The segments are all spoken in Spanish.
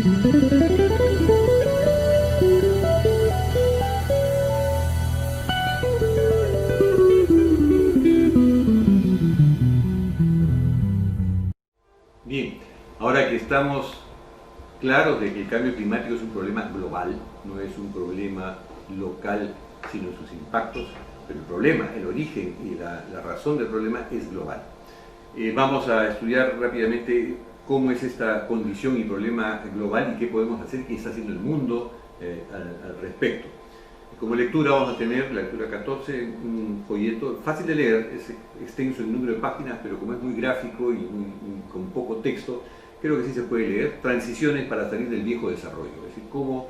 Bien, ahora que estamos claros de que el cambio climático es un problema global, no es un problema local, sino sus impactos, pero el problema, el origen y la razón del problema es global. Vamos a estudiar rápidamente cómo es esta condición y problema global y qué podemos hacer, qué está haciendo el mundo al respecto. Como lectura vamos a tener la lectura 14, un folleto fácil de leer, es extenso en número de páginas, pero como es muy gráfico y con poco texto, creo que sí se puede leer. Transiciones para salir del viejo desarrollo, es decir, cómo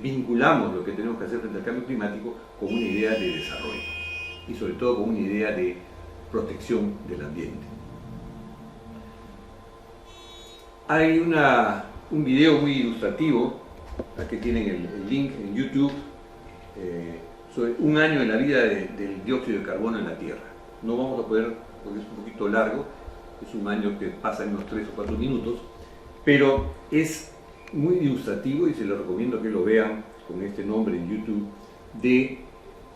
vinculamos lo que tenemos que hacer frente al cambio climático con una idea de desarrollo y sobre todo con una idea de protección del ambiente. Hay un video muy ilustrativo, aquí tienen el link en YouTube, sobre un año en la vida del dióxido de carbono en la Tierra. No vamos a poder, porque es un poquito largo, es un año que pasa en unos 3 o 4 minutos, pero es muy ilustrativo y se lo recomiendo que lo vean con este nombre en YouTube, de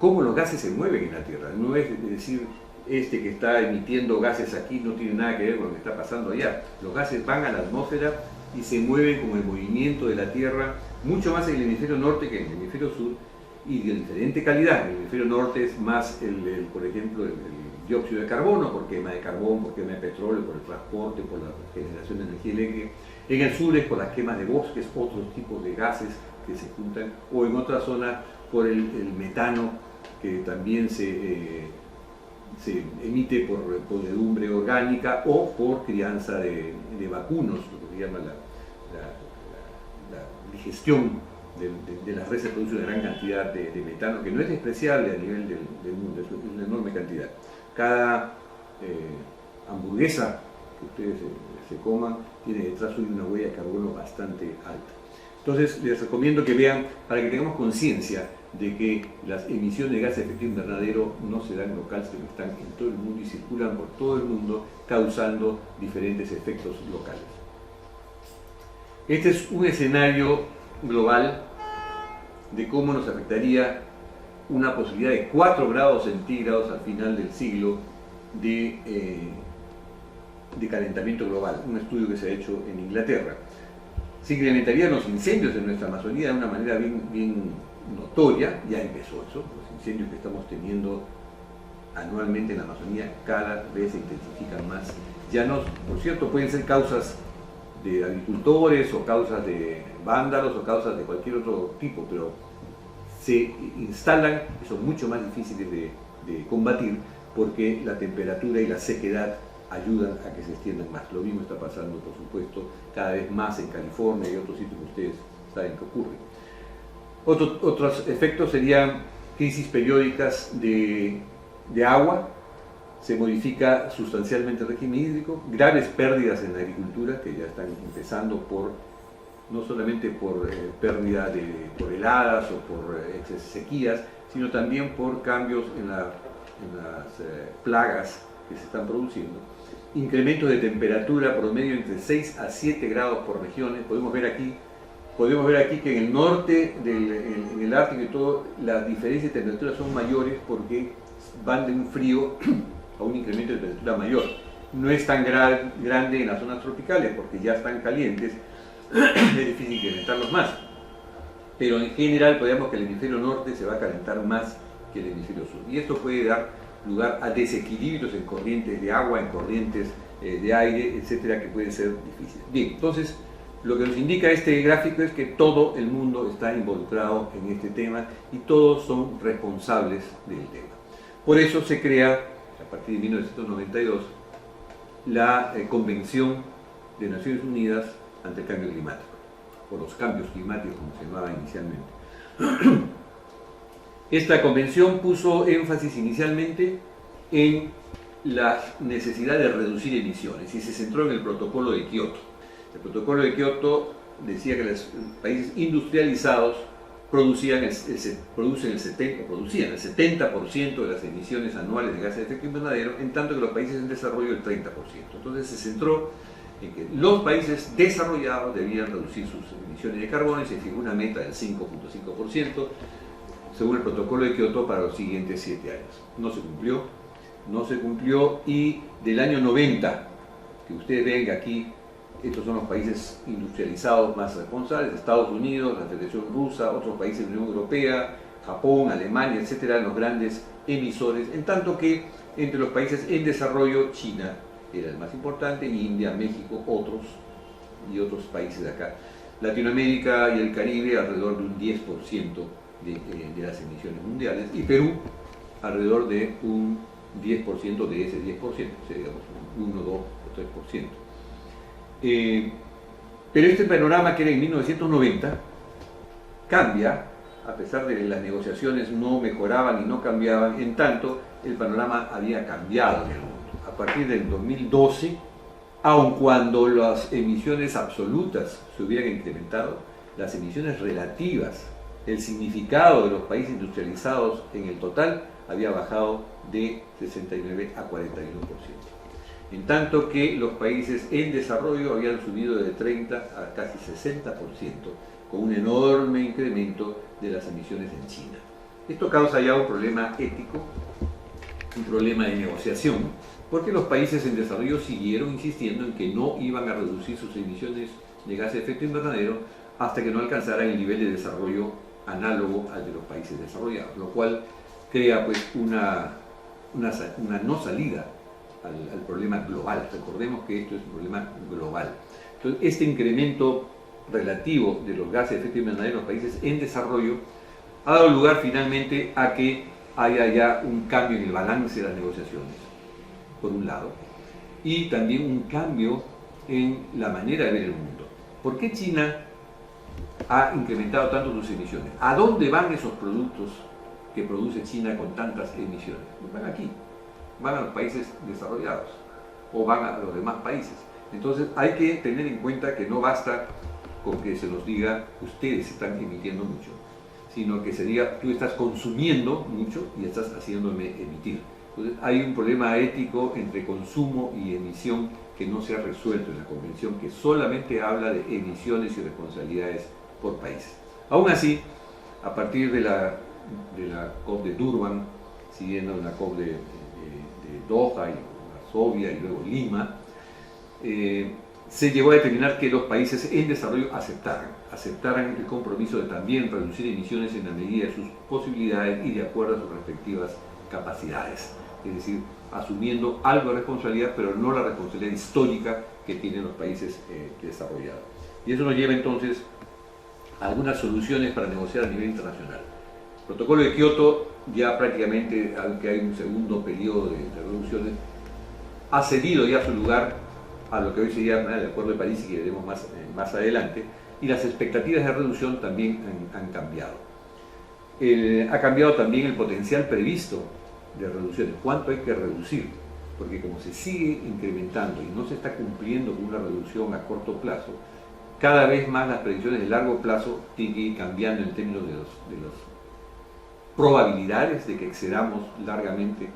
cómo los gases se mueven en la Tierra. No es decir, este que está emitiendo gases aquí no tiene nada que ver con lo que está pasando allá. Los gases van a la atmósfera y se mueven con el movimiento de la Tierra, mucho más en el hemisferio norte que en el hemisferio sur, y de diferente calidad. En el hemisferio norte es más, por ejemplo, el dióxido de carbono, por quema de carbón, por quema de petróleo, por el transporte, por la generación de energía eléctrica. En el sur es por las quemas de bosques, otros tipos de gases que se juntan, o en otras zonas por el metano, que también se emite por podredumbre orgánica o por crianza de vacunos, lo que se llama la digestión de las reses, produce una gran cantidad de metano que no es despreciable a nivel del mundo, es una enorme cantidad. Cada hamburguesa que ustedes se coman tiene detrás suyo una huella de carbono bastante alta. Entonces les recomiendo que vean, para que tengamos conciencia de que las emisiones de gases de efecto invernadero no se dan local, sino que están en todo el mundo y circulan por todo el mundo, causando diferentes efectos locales. Este es un escenario global de cómo nos afectaría una posibilidad de 4 grados centígrados al final del siglo de calentamiento global, un estudio que se ha hecho en Inglaterra. Se incrementarían los incendios en nuestra Amazonía de una manera bien notoria, ya empezó eso, los incendios que estamos teniendo anualmente en la Amazonía cada vez se intensifican más. Ya no, por cierto, pueden ser causas de agricultores o causas de vándalos o causas de cualquier otro tipo, pero se instalan y son mucho más difíciles de combatir porque la temperatura y la sequedad ayudan a que se extiendan más. Lo mismo está pasando, por supuesto, cada vez más en California y otros sitios que ustedes saben que ocurren. Otros efectos serían crisis periódicas de agua, se modifica sustancialmente el régimen hídrico, graves pérdidas en la agricultura que ya están empezando no solamente por pérdida por heladas o por sequías, sino también por cambios en las plagas que se están produciendo. Incrementos de temperatura promedio entre 6 a 7 grados por regiones. Podemos ver aquí que en el norte, en el Ártico y todo, las diferencias de temperatura son mayores porque van de un frío a un incremento de temperatura mayor. No es tan grande en las zonas tropicales porque ya están calientes, es difícil incrementarlos más. Pero en general podemos que el hemisferio norte se va a calentar más que el hemisferio sur. Y esto puede dar lugar a desequilibrios en corrientes de agua, en corrientes de aire, etcétera, que pueden ser difíciles. Bien, entonces lo que nos indica este gráfico es que todo el mundo está involucrado en este tema y todos son responsables del tema. Por eso se crea, a partir de 1992, la Convención de Naciones Unidas ante el Cambio Climático, o los cambios climáticos como se llamaba inicialmente. Esta convención puso énfasis inicialmente en la necesidad de reducir emisiones y se centró en el protocolo de Kioto. El protocolo de Kioto decía que los países industrializados producían el 70% de las emisiones anuales de gases de efecto invernadero, en tanto que los países en desarrollo el 30%. Entonces se centró en que los países desarrollados debían reducir sus emisiones de carbono y se fijó una meta del 5.5% según el protocolo de Kioto para los siguientes 7 años. No se cumplió y del año 90, que ustedes ven que aquí, estos son los países industrializados más responsables, Estados Unidos, la Federación Rusa, otros países de la Unión Europea, Japón, Alemania, etcétera, los grandes emisores, en tanto que entre los países en desarrollo, China era el más importante, India, México, otros países de acá. Latinoamérica y el Caribe alrededor de un 10% de las emisiones mundiales, y Perú alrededor de un 10% de ese 10%, o sea, digamos un 1, 2 o 3%. Pero este panorama que era en 1990 cambia, a pesar de que las negociaciones no mejoraban y no cambiaban, en tanto el panorama había cambiado en el mundo. A partir del 2012, aun cuando las emisiones absolutas se hubieran incrementado, las emisiones relativas, el significado de los países industrializados en el total había bajado de 69 a 41%. En tanto que los países en desarrollo habían subido de 30 a casi 60%, con un enorme incremento de las emisiones en China. Esto causa ya un problema ético, un problema de negociación, porque los países en desarrollo siguieron insistiendo en que no iban a reducir sus emisiones de gases de efecto invernadero hasta que no alcanzaran el nivel de desarrollo análogo al de los países desarrollados, lo cual crea pues una no salida al problema global. Recordemos que esto es un problema global. Entonces, este incremento relativo de los gases de efecto invernadero en los países en desarrollo ha dado lugar finalmente a que haya ya un cambio en el balance de las negociaciones, por un lado, y también un cambio en la manera de ver el mundo. ¿Por qué China ha incrementado tanto sus emisiones? ¿A dónde van esos productos que produce China con tantas emisiones? Van aquí, van a los países desarrollados o van a los demás países. Entonces hay que tener en cuenta que no basta con que se nos diga ustedes están emitiendo mucho, sino que se diga tú estás consumiendo mucho y estás haciéndome emitir. Entonces hay un problema ético entre consumo y emisión que no se ha resuelto en la convención, que solamente habla de emisiones y responsabilidades por país. Aún así, a partir de la COP de Durban, siguiendo la COP de Doha y Varsovia y luego Lima, se llegó a determinar que los países en desarrollo aceptaran el compromiso de también reducir emisiones en la medida de sus posibilidades y de acuerdo a sus respectivas capacidades. Es decir, asumiendo algo de responsabilidad, pero no la responsabilidad histórica que tienen los países desarrollados. Y eso nos lleva entonces a algunas soluciones para negociar a nivel internacional. El protocolo de Kioto ya prácticamente, aunque hay un segundo periodo de reducciones, ha cedido ya su lugar a lo que hoy se llama el Acuerdo de París y que veremos más adelante, y las expectativas de reducción también han cambiado. Ha cambiado también el potencial previsto de reducciones, cuánto hay que reducir, porque como se sigue incrementando y no se está cumpliendo con una reducción a corto plazo, cada vez más las predicciones de largo plazo tienen que ir cambiando en términos de las probabilidades de que excedamos largamente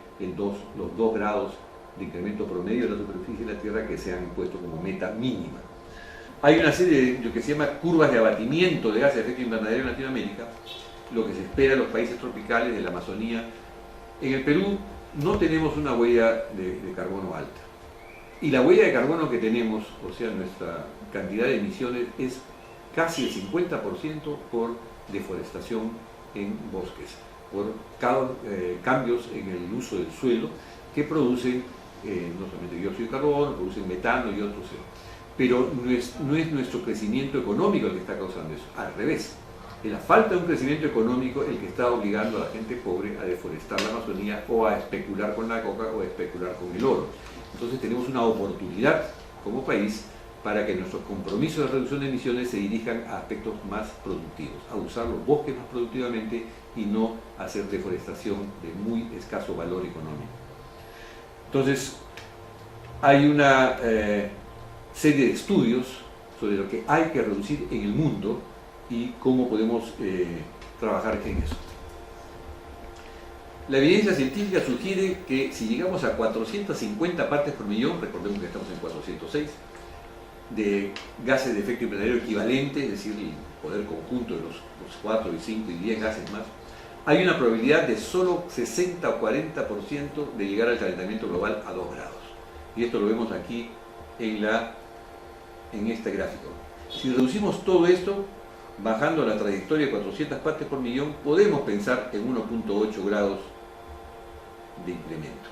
los 2 grados de incremento promedio de la superficie de la Tierra que se han impuesto como meta mínima. Hay una serie de lo que se llama curvas de abatimiento de gases de efecto invernadero en Latinoamérica, lo que se espera en los países tropicales de la Amazonía. En el Perú no tenemos una huella de carbono alta. Y la huella de carbono que tenemos, o sea, nuestra cantidad de emisiones, es casi el 50% por deforestación en bosques, por cambios en el uso del suelo que producen no solamente dióxido de carbono, producen metano y otros. Pero no es nuestro crecimiento económico el que está causando eso, al revés. Es la falta de un crecimiento económico el que está obligando a la gente pobre a deforestar la Amazonía o a especular con la coca o a especular con el oro. Entonces tenemos una oportunidad como país para que nuestros compromisos de reducción de emisiones se dirijan a aspectos más productivos, a usar los bosques más productivamente y no a hacer deforestación de muy escaso valor económico. Entonces, hay una serie de estudios sobre lo que hay que reducir en el mundo y cómo podemos trabajar en eso. La evidencia científica sugiere que si llegamos a 450 partes por millón, recordemos que estamos en 406, de gases de efecto invernadero equivalente, es decir, el poder conjunto de los 4, 5 y 10 gases más, hay una probabilidad de solo 60 o 40% de llegar al calentamiento global a 2 grados. Y esto lo vemos aquí en este gráfico. Si reducimos todo esto, bajando la trayectoria de 400 partes por millón, podemos pensar en 1.8 grados de incremento.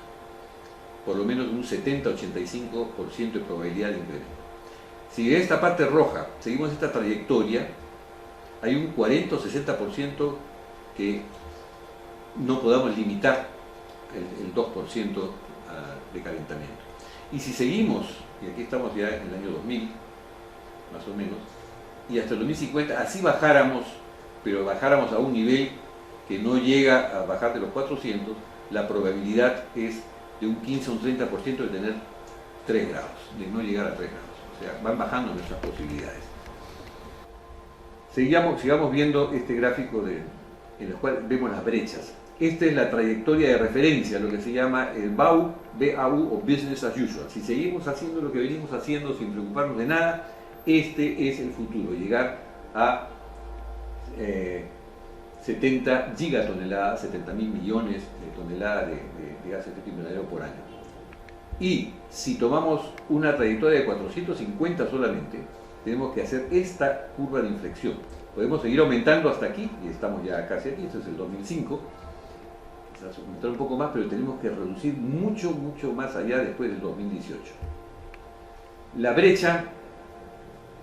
Por lo menos un 70-85% de probabilidad de incremento. Si en esta parte roja seguimos esta trayectoria, hay un 40 o 60% que no podamos limitar el 2% de calentamiento. Y si seguimos, y aquí estamos ya en el año 2000, más o menos, y hasta el 2050, así bajáramos, pero bajáramos a un nivel que no llega a bajar de los 400, la probabilidad es de un 15 o un 30% de tener 3 grados, de no llegar a 3 grados. O sea, van bajando nuestras posibilidades. Sigamos viendo este gráfico en el cual vemos las brechas. Esta es la trayectoria de referencia, lo que se llama el BAU o Business as Usual. Si seguimos haciendo lo que venimos haciendo sin preocuparnos de nada, este es el futuro, llegar a 70 gigatoneladas, 70.000 millones de toneladas de gases de efecto invernadero por año. Y si tomamos una trayectoria de 450 solamente, tenemos que hacer esta curva de inflexión. Podemos seguir aumentando hasta aquí, y estamos ya casi aquí, este es el 2005, quizás aumentar un poco más, pero tenemos que reducir mucho, mucho más allá después del 2018. La brecha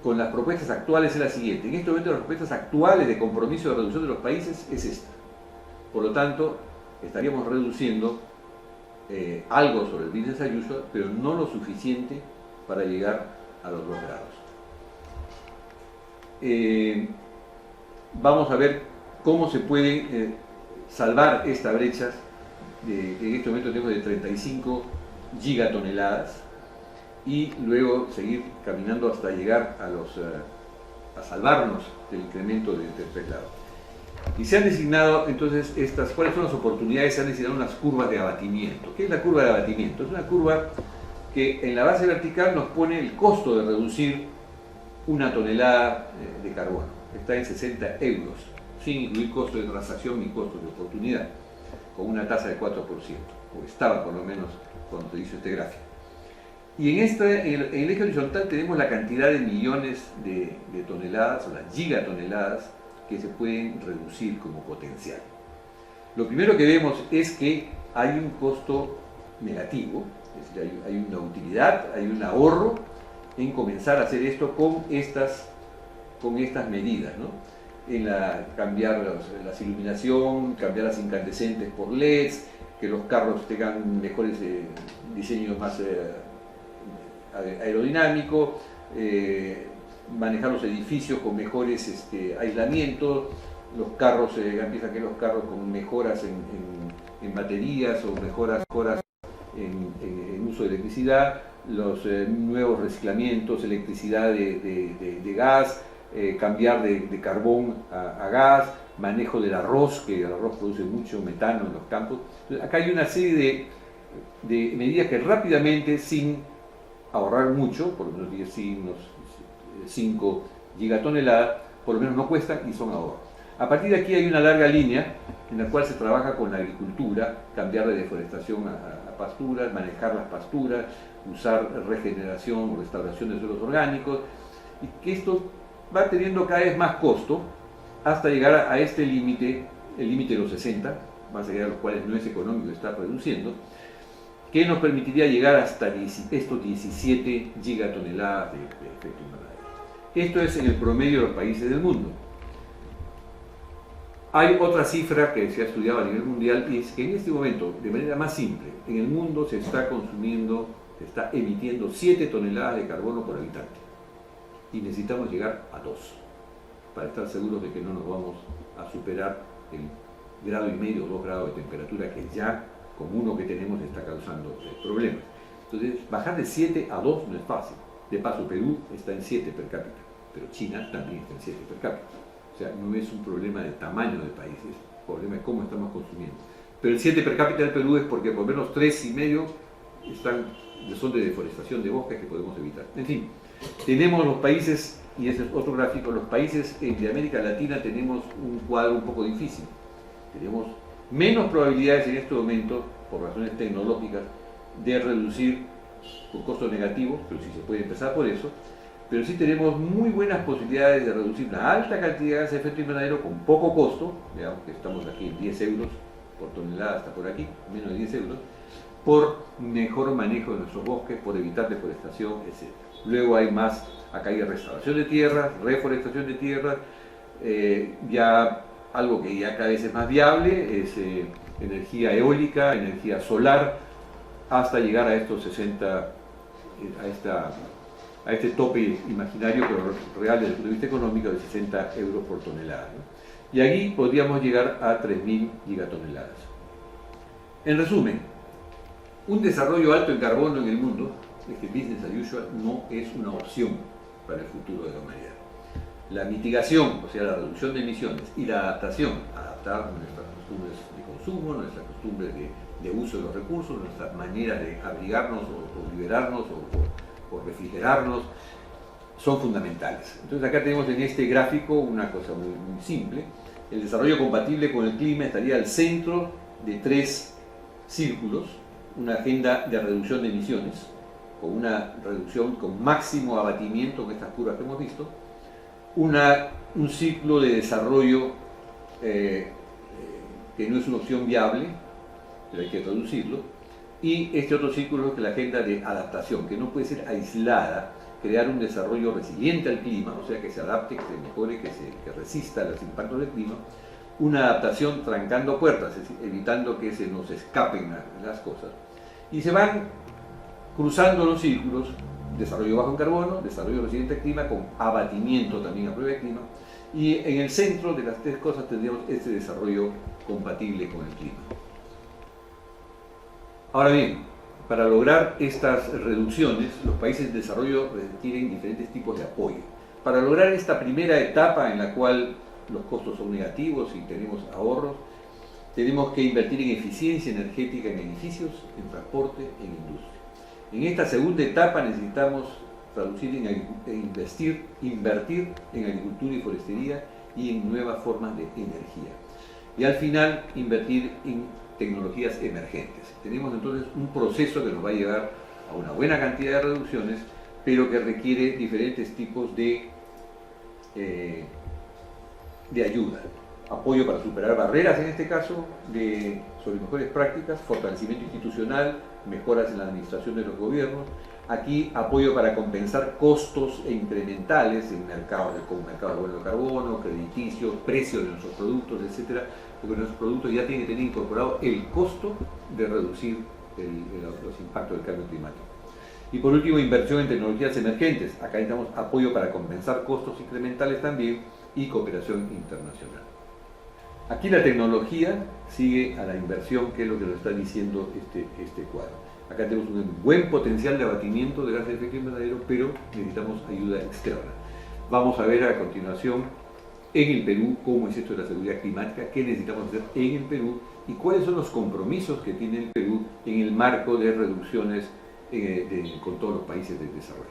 con las propuestas actuales es la siguiente. En este momento las propuestas actuales de compromiso de reducción de los países es esta. Por lo tanto, estaríamos reduciendo algo sobre el business as usual, pero no lo suficiente para llegar a los 2 grados. Vamos a ver cómo se pueden salvar estas brechas. En este momento tenemos de 35 gigatoneladas y luego seguir caminando hasta llegar a salvarnos del incremento de 3 grados. Y se han designado entonces ¿cuáles son las oportunidades? Se han designado unas curvas de abatimiento. ¿Qué es la curva de abatimiento? Es una curva que en la base vertical nos pone el costo de reducir una tonelada de carbono. Está en 60 euros, sin incluir costo de transacción ni costo de oportunidad, con una tasa de 4%, o estaba por lo menos cuando se hizo este gráfico. Y en el eje horizontal tenemos la cantidad de millones de toneladas, o las gigatoneladas, que se pueden reducir como potencial. Lo primero que vemos es que hay un costo negativo, es decir, hay una utilidad, hay un ahorro en comenzar a hacer esto con estas medidas, ¿no? Cambiar las iluminación, cambiar las incandescentes por LEDs, que los carros tengan mejores diseños más aerodinámicos, manejar los edificios con mejores aislamientos, los carros, empiezan que los carros con mejoras en baterías o mejoras en uso de electricidad, los nuevos reciclamientos, electricidad de gas, cambiar de carbón a gas, manejo del arroz, que el arroz produce mucho metano en los campos. Entonces, acá hay una serie de medidas que rápidamente, sin ahorrar mucho, por lo menos unos 5 gigatoneladas, por lo menos no cuestan y son ahorros. A partir de aquí hay una larga línea en la cual se trabaja con la agricultura, cambiar de deforestación a pasturas, manejar las pasturas, usar regeneración o restauración de suelos orgánicos, y que esto va teniendo cada vez más costo hasta llegar a este límite, el límite de los 60, más allá de los cuales no es económico estar reduciendo, que nos permitiría llegar hasta estos 17 gigatoneladas de efecto invernadero. Esto es en el promedio de los países del mundo. Hay otra cifra que se ha estudiado a nivel mundial y es que en este momento, de manera más simple, en el mundo se está emitiendo 7 toneladas de carbono por habitante y necesitamos llegar a 2 para estar seguros de que no nos vamos a superar el 1,5 grado o 2 grados de temperatura que ya con uno que tenemos está causando problemas. Entonces, bajar de 7 a 2 no es fácil. De paso, Perú está en 7 per cápita, pero China también está en 7 per cápita. O sea, no es un problema de tamaño del país, es un problema de cómo estamos consumiendo. Pero el 7 per cápita del Perú es porque por lo menos 3,5 están son de deforestación de bosques que podemos evitar. En fin, tenemos los países, y ese es otro gráfico, los países de América Latina tenemos un cuadro un poco difícil. Tenemos menos probabilidades en este momento, por razones tecnológicas, de reducir con costos negativos, pero sí se puede empezar por eso, pero sí tenemos muy buenas posibilidades de reducir una alta cantidad de gases de efecto invernadero con poco costo, veamos que estamos aquí en 10 euros por tonelada, hasta por aquí, menos de 10 euros, por mejor manejo de nuestros bosques, por evitar deforestación, etc. Luego hay más, acá hay restauración de tierras, reforestación de tierras, ya algo que ya cada vez es más viable es energía eólica, energía solar, hasta llegar a estos 60, a este tope imaginario, pero real desde el punto de vista económico, de 60 euros por tonelada, ¿no? Y aquí podríamos llegar a 3.000 gigatoneladas. En resumen, un desarrollo alto en carbono en el mundo, este business as usual, no es una opción para el futuro de la humanidad. La mitigación, o sea, la reducción de emisiones, y la adaptación, adaptar nuestras costumbres de consumo, nuestras costumbres de uso de los recursos, nuestras maneras de abrigarnos o liberarnos o refrigerarnos, son fundamentales. Entonces acá tenemos en este gráfico una cosa muy simple. El desarrollo compatible con el clima estaría al centro de 3 círculos: una agenda de reducción de emisiones, con una reducción con máximo abatimiento en estas curvas que hemos visto, un ciclo de desarrollo que no es una opción viable, pero hay que reducirlo, y este otro círculo es la agenda de adaptación, que no puede ser aislada, crear un desarrollo resiliente al clima, o sea, que se adapte, que se mejore, que resista a los impactos del clima, una adaptación trancando puertas, es decir, evitando que se nos escapen las cosas, y se van cruzando los círculos: desarrollo bajo en carbono, desarrollo resiliente al clima, con abatimiento también a prueba de clima, y en el centro de las 3 cosas tendríamos este desarrollo compatible con el clima. Ahora bien, para lograr estas reducciones, los países en desarrollo requieren diferentes tipos de apoyo. Para lograr esta primera etapa en la cual los costos son negativos y tenemos ahorros, tenemos que invertir en eficiencia energética en edificios, en transporte, en industria. En esta segunda etapa necesitamos invertir en agricultura y forestería y en nuevas formas de energía. Y al final, invertir en tecnologías emergentes. Tenemos entonces un proceso que nos va a llevar a una buena cantidad de reducciones, pero que requiere diferentes tipos de ayuda. Apoyo para superar barreras, en este caso, sobre mejores prácticas, fortalecimiento institucional, mejoras en la administración de los gobiernos. Aquí, apoyo para compensar costos incrementales en mercados como mercados de carbono, crediticios, precios de nuestros productos, etcétera, porque nuestros productos ya tienen que tener incorporado el costo de reducir los impactos del cambio climático. Y por último, inversión en tecnologías emergentes. Acá necesitamos apoyo para compensar costos incrementales también, y cooperación internacional. Aquí la tecnología sigue a la inversión, que es lo que nos está diciendo este cuadro. Acá tenemos un buen potencial de abatimiento de gases de efecto invernadero, pero necesitamos ayuda externa. Vamos a ver a continuación en el Perú cómo es esto de la seguridad climática, qué necesitamos hacer en el Perú y cuáles son los compromisos que tiene el Perú en el marco de reducciones con todos los países del desarrollo.